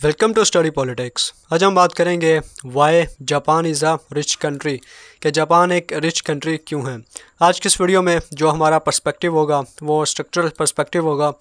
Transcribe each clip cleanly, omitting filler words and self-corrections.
Welcome to study politics. आज हम बात करेंगे why Japan is a rich country, कि जापान एक रिच कंट्री क्यों है। आज की इस वीडियो में जो हमारा पर्सपेक्टिव होगा वो स्ट्रक्चरल पर्सपेक्टिव होगा,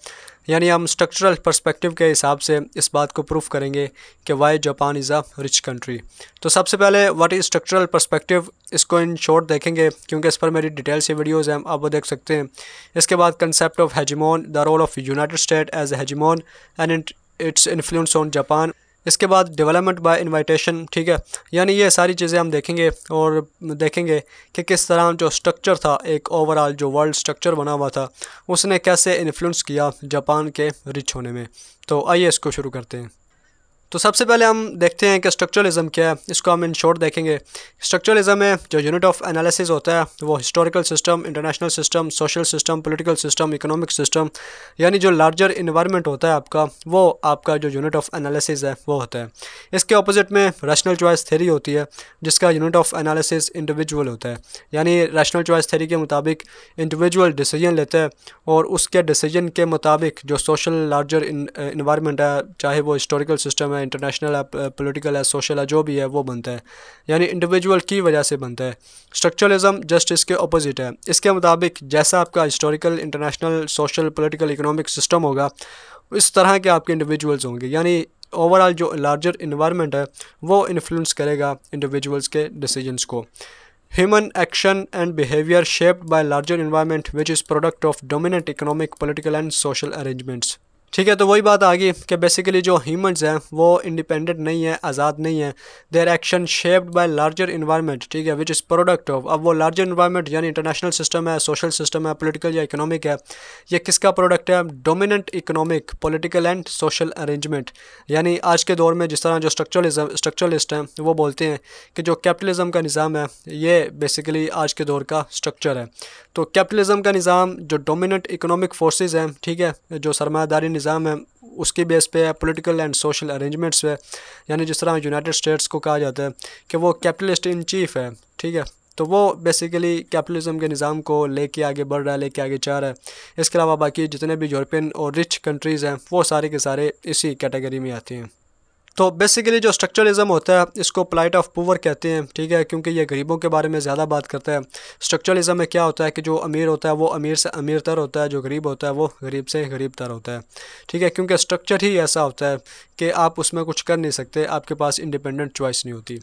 यानी हम स्ट्रक्चरल पर्सपेक्टिव के हिसाब से इस बात को प्रूफ करेंगे कि why Japan is a rich country. तो सबसे पहले व्हाट इज़ स्ट्रक्चरल पर्सपेक्टिव, इसको इन शॉर्ट देखेंगे क्योंकि इस पर मेरी डिटेल से वीडियोज़ हैं, आप वो देख सकते हैं। इसके बाद concept of hegemon, the role of United State as a hegemon and its influence on Japan. इसके बाद डेवलपमेंट बाय इनवाइटेशन, ठीक है, यानी ये सारी चीज़ें हम देखेंगे और देखेंगे कि किस तरह जो स्ट्रक्चर था, एक ओवरऑल जो वर्ल्ड स्ट्रक्चर बना हुआ था, उसने कैसे इन्फ्लुएंस किया जापान के रिच होने में। तो आइए इसको शुरू करते हैं। तो सबसे पहले हम देखते हैं कि स्ट्रक्चरलिज्म क्या है, इसको हम इन शॉर्ट देखेंगे। स्ट्रक्चरलिज्म में जो यूनिट ऑफ एनालिसिस होता है वो historical system, international system, social system, political system, economic system, यानी जो लार्जर इन्वायरमेंट होता है आपका, वो आपका जो यूनिट ऑफ एनालिसिस है वो होता है। इसके ऑपोजिट में रैशनल चॉइस थ्योरी होती है, जिसका यूनिट ऑफ एनालिसिस इंडिविजुअल होता है, यानी रैशनल चॉइस थ्योरी के मुताबिक इंडिविजुअल डिसीजन लेता है और उसके डिसीजन के मुताबिक जो सोशल लार्जर इन्वायरमेंट है, चाहे वो हिस्टोरिकल सिस्टम है, इंटरनेशनल है, पॉलिटिकल है, सोशल है, जो भी है वो बनता है, यानी इंडिविजुअल की वजह से बनता है। स्ट्रक्चरलिज्म जस्ट इसके ऑपोजिट है। इसके मुताबिक जैसा आपका historical, international, social, political, economic system होगा, इस तरह के आपके इंडिविजुअल्स होंगे, यानी ओवरऑल जो लार्जर इन्वायरमेंट है वो इन्फ्लुएंस करेगा इंडिविजुअल्स के डिसीजंस को। Human action and behavior shaped by larger environment which is product of dominant economic, political and social arrangements। ठीक है, तो वही बात आ गई कि बेसिकली जो ह्यूमंस हैं वो इंडिपेंडेंट नहीं है, आज़ाद नहीं है। Their action shaped by larger environment, ठीक है, विच इज़ प्रोडक्ट ऑफ, अब वो लार्जर इन्वायरमेंट यानी इंटरनेशनल सिस्टम है, सोशल सिस्टम है, पॉलिटिकल या इकोनॉमिक है, ये किसका प्रोडक्ट है? Dominant economic, political and social arrangement. यानी आज के दौर में जिस तरह जो स्ट्रक्चरलिस्ट हैं वो बोलते हैं कि जो कैपिटलिज्म का निज़ाम है ये बेसिकली आज के दौर का स्ट्रक्चर है। तो कैपिटलिज्म का निज़ाम जो डोमिनेंट इकोनॉमिक फोर्सेस हैं, ठीक है, जो सरमायादारी निज़ाम है उसकी बेस पे है, पॉलिटिकल एंड सोशल अरेंजमेंट्स पे, यानी जिस तरह यूनाइटेड स्टेट्स को कहा जाता है कि वो कैपिटलिस्ट इन चीफ है, ठीक है, तो वो बेसिकली कैपिटलिज्म के निज़ाम को लेके आगे बढ़ रहा है, लेके आगे चाह रहा है। इसके अलावा बाकी जितने भी यूरोपियन और रिच कंट्रीज़ हैं वो सारे के सारे इसी कैटेगरी में आते हैं। तो बेसिकली जो स्ट्रक्चरलिज्म होता है इसको प्लाइट ऑफ पुअर कहते हैं, ठीक है, क्योंकि ये गरीबों के बारे में ज़्यादा बात करता है। स्ट्रक्चरलिज्म में क्या होता है कि जो अमीर होता है वो अमीर से अमीर तर होता है, जो गरीब होता है वो गरीब से गरीब तर होता है, ठीक है, क्योंकि स्ट्रक्चर ही ऐसा होता है कि आप उसमें कुछ कर नहीं सकते, आपके पास इंडिपेंडेंट चॉइस नहीं होती।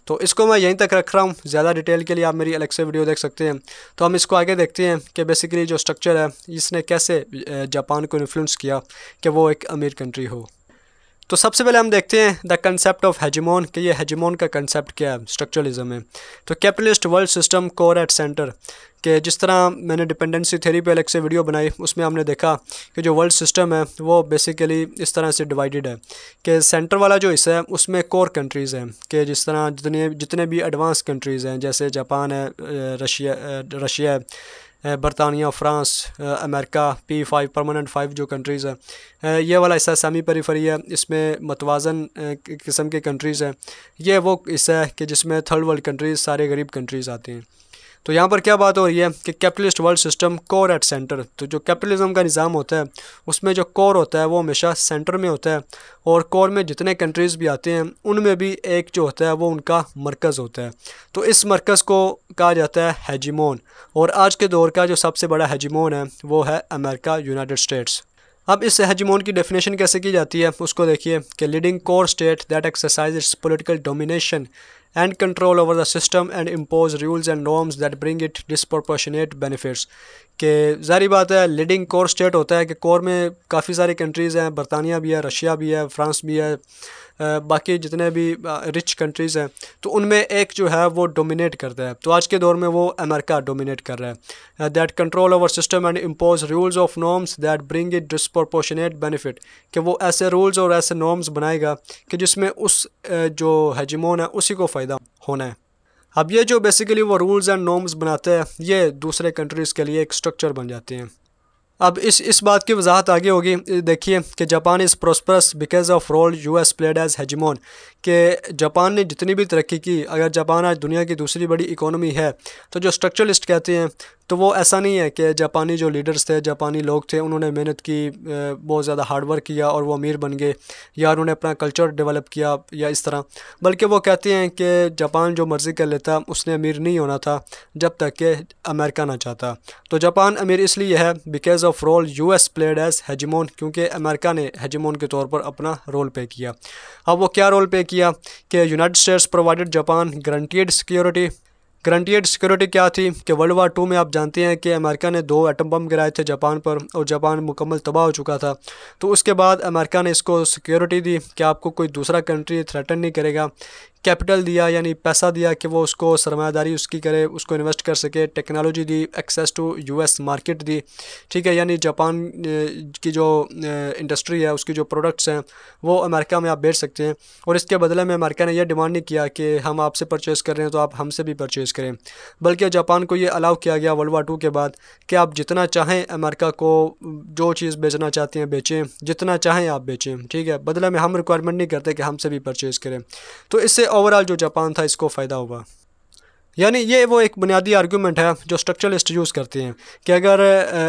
तो इसको मैं यहीं तक रख रहा हूँ, ज़्यादा डिटेल के लिए आप मेरी अलग से वीडियो देख सकते हैं। तो हम इसको आगे देखते हैं कि बेसिकली जो स्ट्रक्चर है इसने कैसे जापान को इन्फ्लुएंस किया कि वो एक अमीर कंट्री हो। तो सबसे पहले हम देखते हैं द कंसेप्ट ऑफ हेजिमोन, कि ये हेजिमोन का कंसेप्ट क्या है स्ट्रक्चरलिज्म में। तो capitalist world system core at centre, कि जिस तरह मैंने डिपेंडेंसी थ्योरी पे अलग से वीडियो बनाई उसमें हमने देखा कि जो वर्ल्ड सिस्टम है वो बेसिकली इस तरह से डिवाइडेड है कि सेंटर वाला जो हिस्सा है उसमें कोर कंट्रीज़ हैं, कि जिस तरह जितने भी एडवांस कंट्रीज़ हैं, जैसे जापान है, रशिया है, बरतानिया, फ्रांस, अमेरिका, P5 परमानेंट 5 जो कंट्रीज़ हैं, ये वाला हिस्सा सेमी पेरिफेरी है, इसमें मतवाजन किस्म के कंट्रीज़ हैं। ये वो हिस्सा है कि जिसमें थर्ड वर्ल्ड कंट्रीज़, सारे गरीब कंट्रीज़ आते हैं। तो यहाँ पर क्या बात हो रही है कि capitalist world system core at centre, तो जो कैपिटलिज्म का निज़ाम होता है उसमें जो कोर होता है वो हमेशा सेंटर में होता है, और कोर में जितने कंट्रीज़ भी आते हैं उनमें भी एक जो होता है वो उनका मरकज़ होता है। तो इस मरकज़ को कहा जाता है हेजिमोन, और आज के दौर का जो सबसे बड़ा हेजिमोन है वो है अमेरिका, यूनाइटेड स्टेट्स। अब इस हेजिमोन की डेफिनेशन कैसे की जाती है उसको देखिए कि leading core state that exercise it's political domination and control over the system and impose rules and norms that bring it disproportionate benefits। कि ज़ाहिर बात है लीडिंग कोर स्टेट होता है कि कोर में काफ़ी सारी कंट्रीज़ हैं, बरतानिया भी है, रशिया भी है, फ्रांस भी है, बाकी जितने भी रिच कंट्रीज़ हैं, तो उनमें एक जो है वो डोमिनेट करता है। तो आज के दौर में वो अमेरिका डोमिनेट कर रहा है। That control over system and impose rules of norms that bring it disproportionate benefit, कि वो ऐसे रूल्स और ऐसे नॉर्म्स बनाएगा कि जिसमें उस जो हेजिमोन है उसी को फ़ायदा होना है। अब ये जो बेसिकली वो रूल्स एंड नॉर्म्स बनाते हैं ये दूसरे कंट्रीज़ के लिए एक स्ट्रक्चर बन जाते हैं। अब इस बात की वजाहत आगे होगी। देखिए कि Japan is prosperous because of role US played as hegemon, कि जापान ने जितनी भी तरक्की की, अगर जापान आज दुनिया की दूसरी बड़ी इकोनॉमी है, तो जो स्ट्रक्चरलिस्ट कहते हैं तो वो ऐसा नहीं है कि जापानी जो लीडर्स थे, जापानी लोग थे, उन्होंने मेहनत की, बहुत ज़्यादा हार्ड वर्क किया और वो अमीर बन गए, या उन्होंने अपना कल्चर डेवलप किया या इस तरह। बल्कि वो कहते हैं कि जापान जो मर्ज़ी कर लेता, उसने अमीर नहीं होना था जब तक कि अमेरिका ना चाहता। तो जापान अमीर इसलिए है because of role US played as hegemon, क्योंकि अमेरिका ने हेजिमोन के तौर पर अपना रोल प्ले किया। अब वो क्या रोल प्ले किया कि United states provided Japan guaranteed security. Guaranteed security क्या थी कि वर्ल्ड वार 2 में आप जानते हैं कि अमेरिका ने 2 एटम बम गिराए थे जापान पर और जापान मुकम्मल तबाह हो चुका था। तो उसके बाद अमेरिका ने इसको सिक्योरिटी दी कि आपको कोई दूसरा कंट्री थ्रेटन नहीं करेगा। कैपिटल दिया, यानी पैसा दिया कि वो उसको सरमायादारी उसकी करे, उसको इन्वेस्ट कर सके। टेक्नोलॉजी दी, एक्सेस टू यूएस मार्केट दी, ठीक है, यानी जापान की जो इंडस्ट्री है, उसकी जो प्रोडक्ट्स हैं वो अमेरिका में आप बेच सकते हैं। और इसके बदले में अमेरिका ने यह डिमांड नहीं किया कि हम आपसे परचेज़ कर रहे हैं तो आप हमसे भी परचेज़ करें, बल्कि जापान को ये अलाउ किया गया वर्ल्ड वार 2 के बाद कि आप जितना चाहें अमेरिका को जो चीज़ बेचना चाहते हैं बेचें, जितना चाहें आप बेचें, ठीक है, बदले में हम रिक्वायरमेंट नहीं करते कि हमसे भी परचेज़ करें। तो इससे ओवरऑल जो जापान था इसको फ़ायदा होगा। यानी ये वो एक बुनियादी आर्गूमेंट है जो स्ट्रक्चरलिस्ट यूज़ करते हैं कि अगर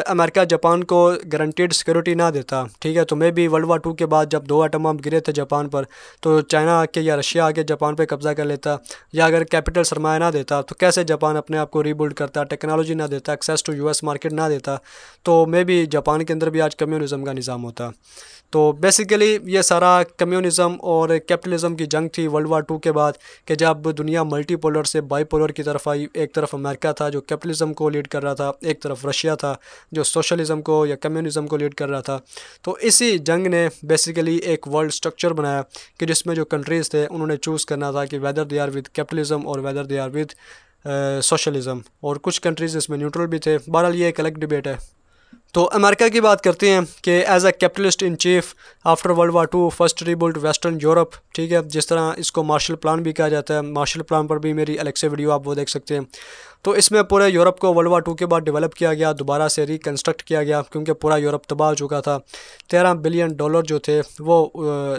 अमेरिका जापान को गारंटीड सिक्योरिटी ना देता, ठीक है, तो मे बी वर्ल्ड वार 2 के बाद जब 2 एटम बम गिरे थे जापान पर, तो चाइना आके या रशिया आके जापान पे कब्ज़ा कर लेता, या अगर कैपिटल सरमाया ना देता तो कैसे जापान अपने आप को रीबिल्ड करता, टेक्नोलॉजी ना देता, एक्सेस टू यूएस मार्केट ना देता, तो मे बी जापान के अंदर भी आज कम्युनिज़म का निज़ाम होता। तो बेसिकली ये सारा कम्युनिज़म और कैपिटलिज़म की जंग थी वर्ल्ड वार 2 के बाद, कि जब दुनिया मल्टीपोलर से बाईपोलर की तरफ आई। एक तरफ अमेरिका था जो कैपिटलिज़म को लीड कर रहा था, एक तरफ रशिया था जो सोशलिज़म को या कम्युनिज़म को लीड कर रहा था। तो इसी जंग ने बेसिकली एक वर्ल्ड स्ट्रक्चर बनाया कि जिसमें जो कंट्रीज़ थे उन्होंने चूज़ करना था कि whether they are with capitalism और whether they are with socialism, और कुछ कंट्रीज़ इसमें न्यूट्रल भी थे। बहरहाल ये एक अलग डिबेट है। तो अमेरिका की बात करते हैं कि as a capitalist in chief after world war 2 first rebuild western Europe, ठीक है, जिस तरह इसको मार्शल प्लान भी कहा जाता है। मार्शल प्लान पर भी मेरी अलग से वीडियो आप वो देख सकते हैं। तो इसमें पूरे यूरोप को वर्ल्ड वार 2 के बाद डेवलप किया गया, दोबारा से रिकन्स्ट्रक्ट किया गया, क्योंकि पूरा यूरोप तबाह हो चुका था। $13 बिलियन जो थे वो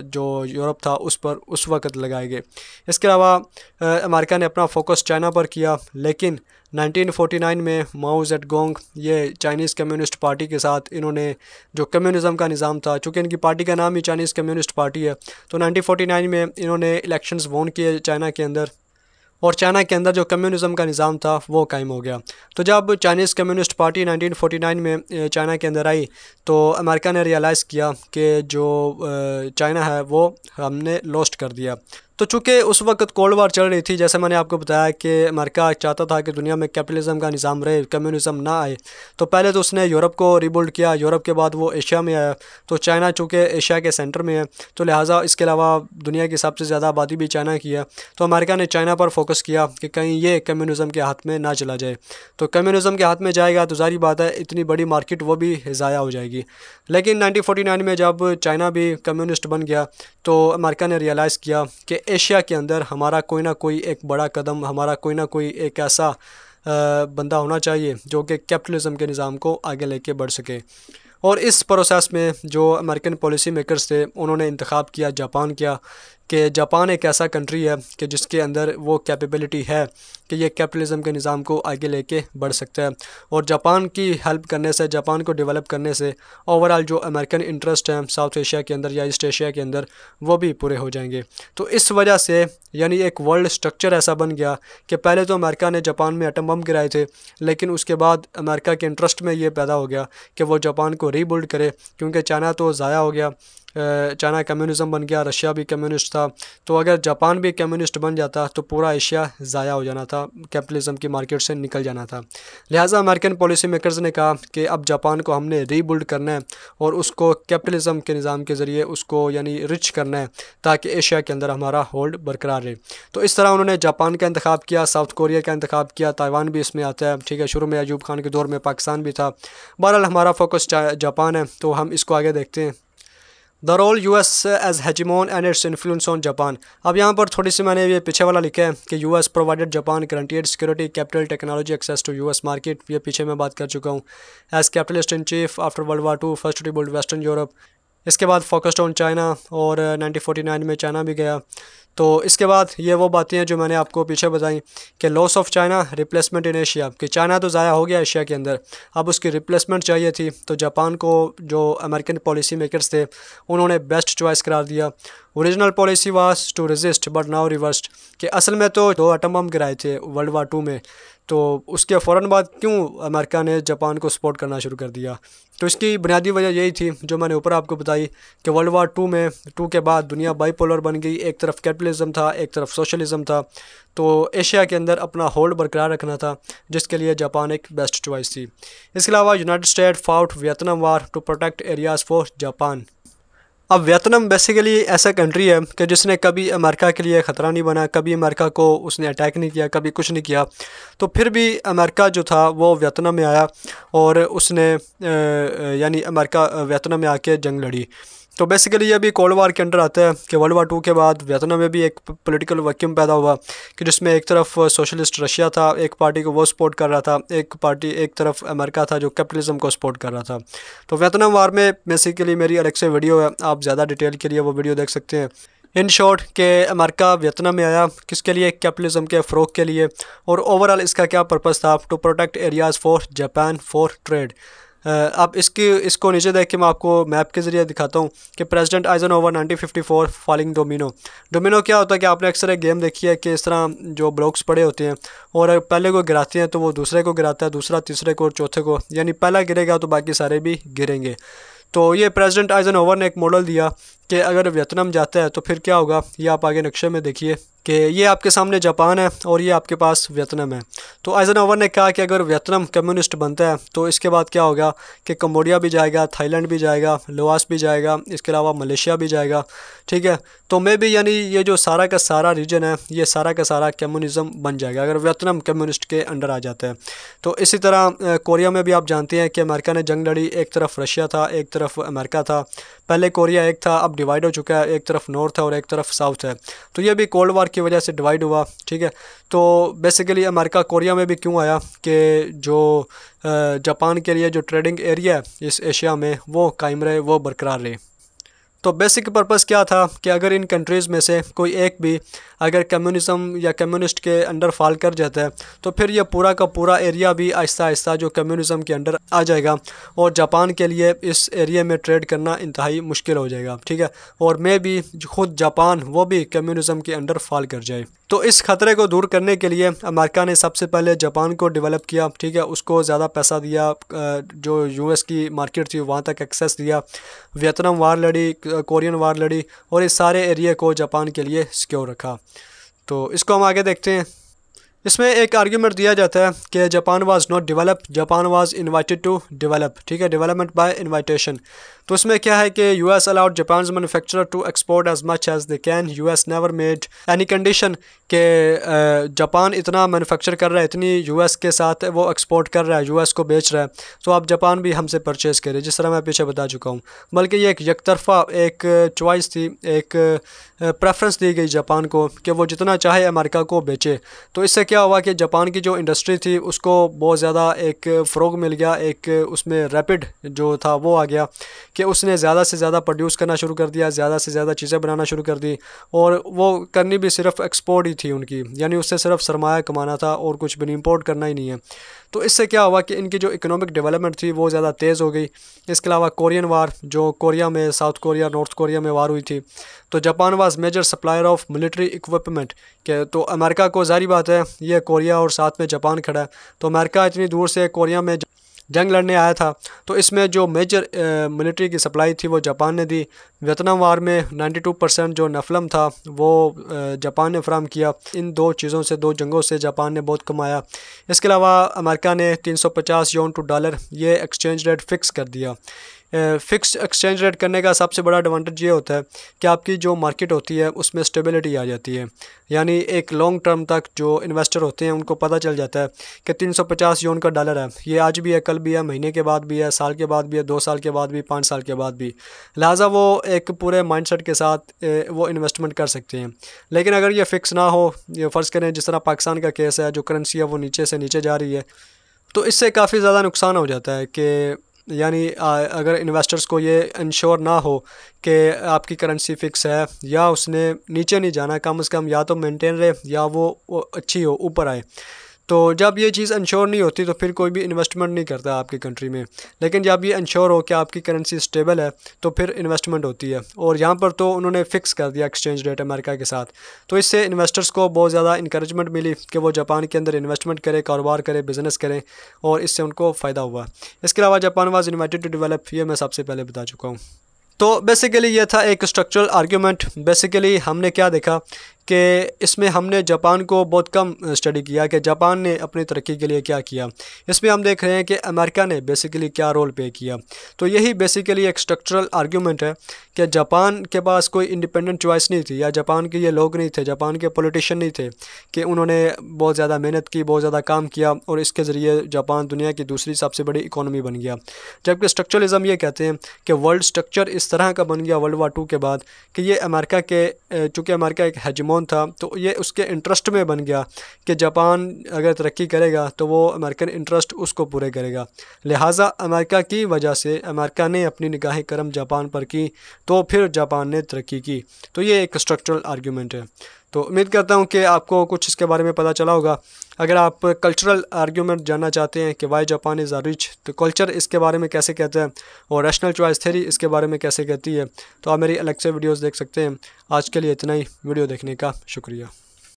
जो यूरोप था उस पर उस वक्त लगाए गए। इसके अलावा अमेरिका ने अपना फोकस चाइना पर किया, लेकिन 1949 में माओ जेडगोंग, ये चाइनीज़ कम्युनिस्ट पार्टी के साथ इन्होंने जो कम्युनिज़म का निज़ाम था, चूँकि इनकी पार्टी का नाम ही चाइनीज़ कम्युनिस्ट पार्टी है, तो 1949 में इन्होंने इलेक्शंस वोन किए चाइना के अंदर, और चाइना के अंदर जो कम्युनिज़म का निज़ाम था वो कायम हो गया। तो जब चाइनीज़ कम्युनिस्ट पार्टी 1949 में चाइना के अंदर आई, तो अमेरिका ने रियलाइज़ किया कि जो चाइना है वो हमने लॉस्ट कर दिया। तो चूँकि उस वक्त कोल्ड वार चल रही थी, जैसे मैंने आपको बताया कि अमेरिका चाहता था कि दुनिया में कैपिटलिज़म का निज़ाम रहे, कम्युनिज़म ना आए, तो पहले तो उसने यूरोप को रिबिल्ड किया। यूरोप के बाद वो एशिया में आया। तो चाइना चूँकि एशिया के सेंटर में है, तो लिहाजा इसके अलावा दुनिया की सबसे ज़्यादा आबादी भी चाइना की है। तो अमेरिका ने चाइना पर फोकस किया कि कहीं ये कम्युनिज़म के हाथ में ना चला जाए। तो कम्युनिज़म के हाथ में जाएगा तो ज़ाहिर बात है इतनी बड़ी मार्केट वो भी ज़ाया हो जाएगी। लेकिन 1949 में जब चाइना भी कम्युनिस्ट बन गया, तो अमेरिका ने रियलाइज़ किया कि एशिया के अंदर हमारा कोई ना कोई एक बड़ा कदम, हमारा कोई ना कोई एक ऐसा बंदा होना चाहिए जो कि कैपिटलिज़म के निज़ाम को आगे लेके बढ़ सके। और इस प्रोसेस में जो अमेरिकन पॉलिसी मेकर्स थे उन्होंने इंतखाब किया जापान किया, कि जापान एक ऐसा कंट्री है कि जिसके अंदर वो कैपेबिलिटी है कि ये कैपिटलिज़म के निज़ाम को आगे लेके बढ़ सकता है। और जापान की हेल्प करने से, जापान को डेवलप करने से ओवरऑल जो अमेरिकन इंटरेस्ट हैं साउथ एशिया के अंदर या ईस्ट एशिया के अंदर वो भी पूरे हो जाएंगे। तो इस वजह से यानी एक वर्ल्ड स्ट्रक्चर ऐसा बन गया कि पहले तो अमेरिका ने जापान में एटम बम गिराए थे, लेकिन उसके बाद अमेरिका के इंटरेस्ट में ये पैदा हो गया कि वो जापान को रीबिल्ड करे, क्योंकि चाइना तो ज़ाया हो गया, चाइना कम्युनिज़म बन गया, रशिया भी कम्युनिस्ट था। तो अगर जापान भी कम्युनिस्ट बन जाता तो पूरा एशिया ज़ाया हो जाना था, कैपिटलिज़म की मार्केट से निकल जाना था। लिहाजा अमेरिकन पॉलिसी मेकर्स ने कहा कि अब जापान को हमने रीबिल्ड करना है और उसको कैपिटलिज़म के निज़ाम के ज़रिए उसको यानी रिच करना है, ताकि एशिया के अंदर हमारा होल्ड बरकरार रहे। तो इस तरह उन्होंने जापान का इंतखाब किया, साउथ कोरिया का इंतखाब किया, ताइवान भी इसमें आता है, ठीक है, शुरू में अयूब खान के दौर में पाकिस्तान भी था। बहरहाल हमारा फोकस जापान है, तो हम इसको आगे देखते हैं। The role US as hegemon and its influence on Japan. अब यहाँ पर थोड़ी सी मैंने ये पीछे वाला लिखा है कि US provided Japan guaranteed security capital technology access to US market. ये पीछे मैं बात कर चुका हूँ। As capitalist in chief after world war two first to build western Europe. इसके बाद फोकस्ड ऑन चाइना और 1949 में चाइना भी गया। तो इसके बाद ये वो बातें हैं जो मैंने आपको पीछे बताई कि loss of China replacement in Asia, कि चाइना तो ज़ाया हो गया एशिया के अंदर, अब उसकी रिप्लेसमेंट चाहिए थी। तो जापान को जो अमेरिकन पॉलिसी मेकर्स थे उन्होंने बेस्ट चॉइस करार दिया। Original policy was to resist but now reversed, कि असल में तो 2 एटम बम गिराए थे वर्ल्ड वार 2 में, तो उसके फ़ौरन बाद क्यों अमेरिका ने जापान को सपोर्ट करना शुरू कर दिया। तो इसकी बुनियादी वजह यही थी जो मैंने ऊपर आपको बताई कि वर्ल्ड वार 2 के बाद दुनिया बाईपोलर बन गई। एक तरफ कैपिटलिज्म था, एक तरफ सोशलिज्म था। तो एशिया के अंदर अपना होल्ड बरकरार रखना था, जिसके लिए जापान एक बेस्ट चॉइस थी। इसके अलावा United States fought Vietnam war to protect areas for Japan. अब वियतनाम बेसिकली ऐसा कंट्री है कि जिसने कभी अमेरिका के लिए ख़तरा नहीं बना, कभी अमेरिका को उसने अटैक नहीं किया, कभी कुछ नहीं किया। तो फिर भी अमेरिका जो था वो वियतनाम में आया और उसने यानी अमेरिका वियतनाम में आके जंग लड़ी। तो बेसिकली ये भी कोल्ड वार के अंडर आता है कि वर्ल्ड वार 2 के बाद वियतनाम में भी एक पॉलिटिकल वैक्यूम पैदा हुआ कि जिसमें एक तरफ सोशलिस्ट रशिया था, एक पार्टी को वो सपोर्ट कर रहा था, एक तरफ अमेरिका था जो कैपिटलिज्म को सपोर्ट कर रहा था। तो वियतनाम वार में बेसिकली मेरी अलग से वीडियो है, आप ज़्यादा डिटेल के लिए वो वीडियो देख सकते हैं। इन शॉर्ट के अमेरिका वियतनाम में आया किसके लिए, कैपिटलिज्म के फ़रोग के लिए। और ओवरऑल इसका क्या पर्पस था, to protect areas for Japan for trade. अब इसको नीचे देख के मैं आपको मैप के ज़रिए दिखाता हूँ कि प्रेसिडेंट आइजनहोवर 1954 फॉलिंग डोमिनो क्या होता है कि आपने अक्सर एक गेम देखी है कि इस तरह जो ब्लॉक्स पड़े होते हैं और पहले को गिराते हैं तो वो दूसरे को गिराता है, दूसरा तीसरे को और चौथे को, यानी पहला गिरेगा तो बाकी सारे भी गिरेंगे। तो ये प्रेसिडेंट आइजनहोवर ने एक मॉडल दिया कि अगर वियतनाम जाता है तो फिर क्या होगा। ये आप आगे नक्शे में देखिए कि ये आपके सामने जापान है और ये आपके पास वियतनाम है। तो आइजनहोवर ने कहा कि अगर वियतनाम कम्युनिस्ट बनता है तो इसके बाद क्या होगा कि कंबोडिया भी जाएगा, थाईलैंड भी जाएगा, लाओस भी जाएगा, इसके अलावा मलेशिया भी जाएगा। ठीक है, तो मैं भी यानी ये जो सारा का सारा रीजन है ये सारा का सारा कम्युनिज़म बन जाएगा अगर वियतनाम कम्युनिस्ट के अंडर आ जाता है। तो इसी तरह कोरिया में भी आप जानते हैं कि अमेरिका ने जंग लड़ी, एक तरफ रशिया था, एक तरफ अमेरिका था। पहले कोरिया एक था, अब डिवाइड हो चुका है, एक तरफ नॉर्थ है और एक तरफ साउथ है। तो ये भी कोल्ड वार की वजह से डिवाइड हुआ। ठीक है, तो बेसिकली अमेरिका कोरिया में भी क्यों आया कि जो जापान के लिए जो ट्रेडिंग एरिया है इस एशिया में वो कायम रहे, वो बरकरार रहे। तो बेसिक पर्पस क्या था कि अगर इन कंट्रीज़ में से कोई एक भी अगर कम्युनिज़म या कम्युनिस्ट के अंडर फॉल कर जाता है तो फिर यह पूरा का पूरा एरिया भी आहिस्ता आहिस्ता जो कम्युनिज़म के अंडर आ जाएगा और जापान के लिए इस एरिया में ट्रेड करना इंतहाई मुश्किल हो जाएगा। ठीक है, और मैं भी खुद जापान वो भी कम्युनिज़म के अंडर फॉल कर जाए। तो इस ख़तरे को दूर करने के लिए अमेरिका ने सबसे पहले जापान को डेवलप किया। ठीक है, उसको ज़्यादा पैसा दिया, जो यूएस की मार्केट थी वहाँ तक एक्सेस दिया, वियतनाम वार लड़ी, कोरियन वार लड़ी और इस सारे एरिया को जापान के लिए सिक्योर रखा। तो इसको हम आगे देखते हैं। इसमें एक आर्ग्यूमेंट दिया जाता है कि Japan was not develop, Japan was invited to develop. ठीक है, डेवलपमेंट बाय इनवाइटेशन। तो इसमें क्या है कि US allowed Japan manufacturer to export as much as they can, US never made any condition कि जापान इतना मैन्युफैक्चर कर रहा है, इतनी यूएस के साथ वो एक्सपोर्ट कर रहा है, यूएस को बेच रहा है, तो आप जापान भी हमसे परचेज़ करें, जिस तरह मैं पीछे बता चुका हूँ। बल्कि ये एक तरफा एक चॉइस थी, एक प्रेफरेंस दी गई जापान को कि वो जितना चाहे अमेरिका को बेचे। तो इससे क्या हुआ कि जापान की जो इंडस्ट्री थी उसको बहुत ज़्यादा एक फ़रोग मिल गया, एक उसमें रैपिड जो था वो आ गया कि उसने ज़्यादा से ज़्यादा प्रोड्यूस करना शुरू कर दिया, ज़्यादा से ज़्यादा चीज़ें बनाना शुरू कर दी। और वो करनी भी सिर्फ एक्सपोर्ट ही थी उनकी, यानी उससे सिर्फ सरमाया कमाना था और कुछ भी इंपोर्ट करना ही नहीं है। तो इससे क्या हुआ कि इनकी जो इकोनॉमिक डेवलपमेंट थी वो ज़्यादा तेज़ हो गई। इसके अलावा कोरियन वार, जो कोरिया में साउथ कोरिया नॉर्थ कोरिया में वार हुई थी, तो Japan was major supplier of military equipment के। तो अमेरिका को जारी बात है ये कोरिया और साथ में जापान खड़ा है, तो अमेरिका इतनी दूर से कोरिया में जंग लड़ने आया था, तो इसमें जो मेजर मिलिट्री की सप्लाई थी वो जापान ने दी। वियतनाम वार में 92% जो नफलम था वो जापान ने फराहम किया। इन दो चीज़ों से, दो जंगों से जापान ने बहुत कमाया। इसके अलावा अमेरिका ने 350 यून टू डॉलर ये एक्सचेंज रेट फ़िक्स कर दिया। फ़िक्स एक्सचेंज रेट करने का सबसे बड़ा एडवांटेज ये होता है कि आपकी जो मार्केट होती है उसमें स्टेबिलिटी आ जाती है। यानी एक लॉन्ग टर्म तक जो इन्वेस्टर होते हैं उनको पता चल जाता है कि 350 यून का डॉलर है, ये आज भी है, कल भी है, महीने के बाद भी है, साल के बाद भी है, 2 साल के बाद भी, 5 साल के बाद भी। लिहाजा वो एक पूरे माइंडसेट के साथ वो इन्वेस्टमेंट कर सकते हैं। लेकिन अगर ये फ़िक्स ना हो, ये फ़र्ज़ करें जिस तरह पाकिस्तान का केस है, जो करेंसी है वो नीचे से नीचे जा रही है, तो इससे काफ़ी ज़्यादा नुकसान हो जाता है कि यानी अगर इन्वेस्टर्स को ये इंश्योर ना हो कि आपकी करेंसी फ़िक्स है या उसने नीचे नहीं जाना, कम से कम या तो मेंटेन रहे या वो अच्छी हो, ऊपर आए। तो जब ये चीज़ इंश्योर नहीं होती तो फिर कोई भी इन्वेस्टमेंट नहीं करता आपकी कंट्री में। लेकिन जब ये इंश्योर हो कि आपकी करेंसी स्टेबल है तो फिर इन्वेस्टमेंट होती है। और यहाँ पर तो उन्होंने फ़िक्स कर दिया एक्सचेंज रेट अमेरिका के साथ, तो इससे इन्वेस्टर्स को बहुत ज़्यादा इंकरेजमेंट मिली कि वो जापान के अंदर इन्वेस्टमेंट करें, कारोबार करें, बिज़नेस करें, और इससे उनको फ़ायदा हुआ। इसके अलावा Japan was invited to develop, ये मैं सबसे पहले बता चुका हूँ। तो बेसिकली ये था एक स्ट्रक्चरल आर्ग्यूमेंट। बेसिकली हमने क्या देखा कि इसमें हमने जापान को बहुत कम स्टडी किया कि जापान ने अपनी तरक्की के लिए क्या किया। इसमें हम देख रहे हैं कि अमेरिका ने बेसिकली क्या रोल प्ले किया। तो यही बेसिकली एक स्ट्रक्चरल आर्ग्यूमेंट है कि जापान के पास कोई इंडिपेंडेंट चॉइस नहीं थी, या जापान के ये लोग नहीं थे, जापान के पॉलिटिशियन नहीं थे कि उन्होंने बहुत ज़्यादा मेहनत की, बहुत ज़्यादा काम किया और इसके ज़रिए जापान दुनिया की दूसरी सबसे बड़ी इकोनॉमी बन गया। जबकि स्ट्रक्चरलिज़म ये कहते हैं कि वर्ल्ड स्ट्रक्चर इस तरह का बन गया वर्ल्ड वार 2 के बाद कि ये अमेरिका के, चूँकि अमेरिका एक हेजेमोन था, तो ये उसके इंटरेस्ट में बन गया कि जापान अगर तरक्की करेगा तो वो अमेरिकन इंटरेस्ट उसको पूरे करेगा। लिहाजा अमेरिका की वजह से अमेरिका ने अपनी निगाहें करम जापान पर की, तो फिर जापान ने तरक्की की। तो ये एक स्ट्रक्चरल आर्ग्यूमेंट है। तो उम्मीद करता हूँ कि आपको कुछ इसके बारे में पता चला होगा। अगर आप कल्चरल आर्ग्यूमेंट जानना चाहते हैं कि why Japan is a rich, तो कल्चर इसके बारे में कैसे कहता है और रैशनल चॉइस थ्योरी इसके बारे में कैसे कहती है, तो आप मेरी अलग से वीडियोस देख सकते हैं। आज के लिए इतना ही। वीडियो देखने का शुक्रिया।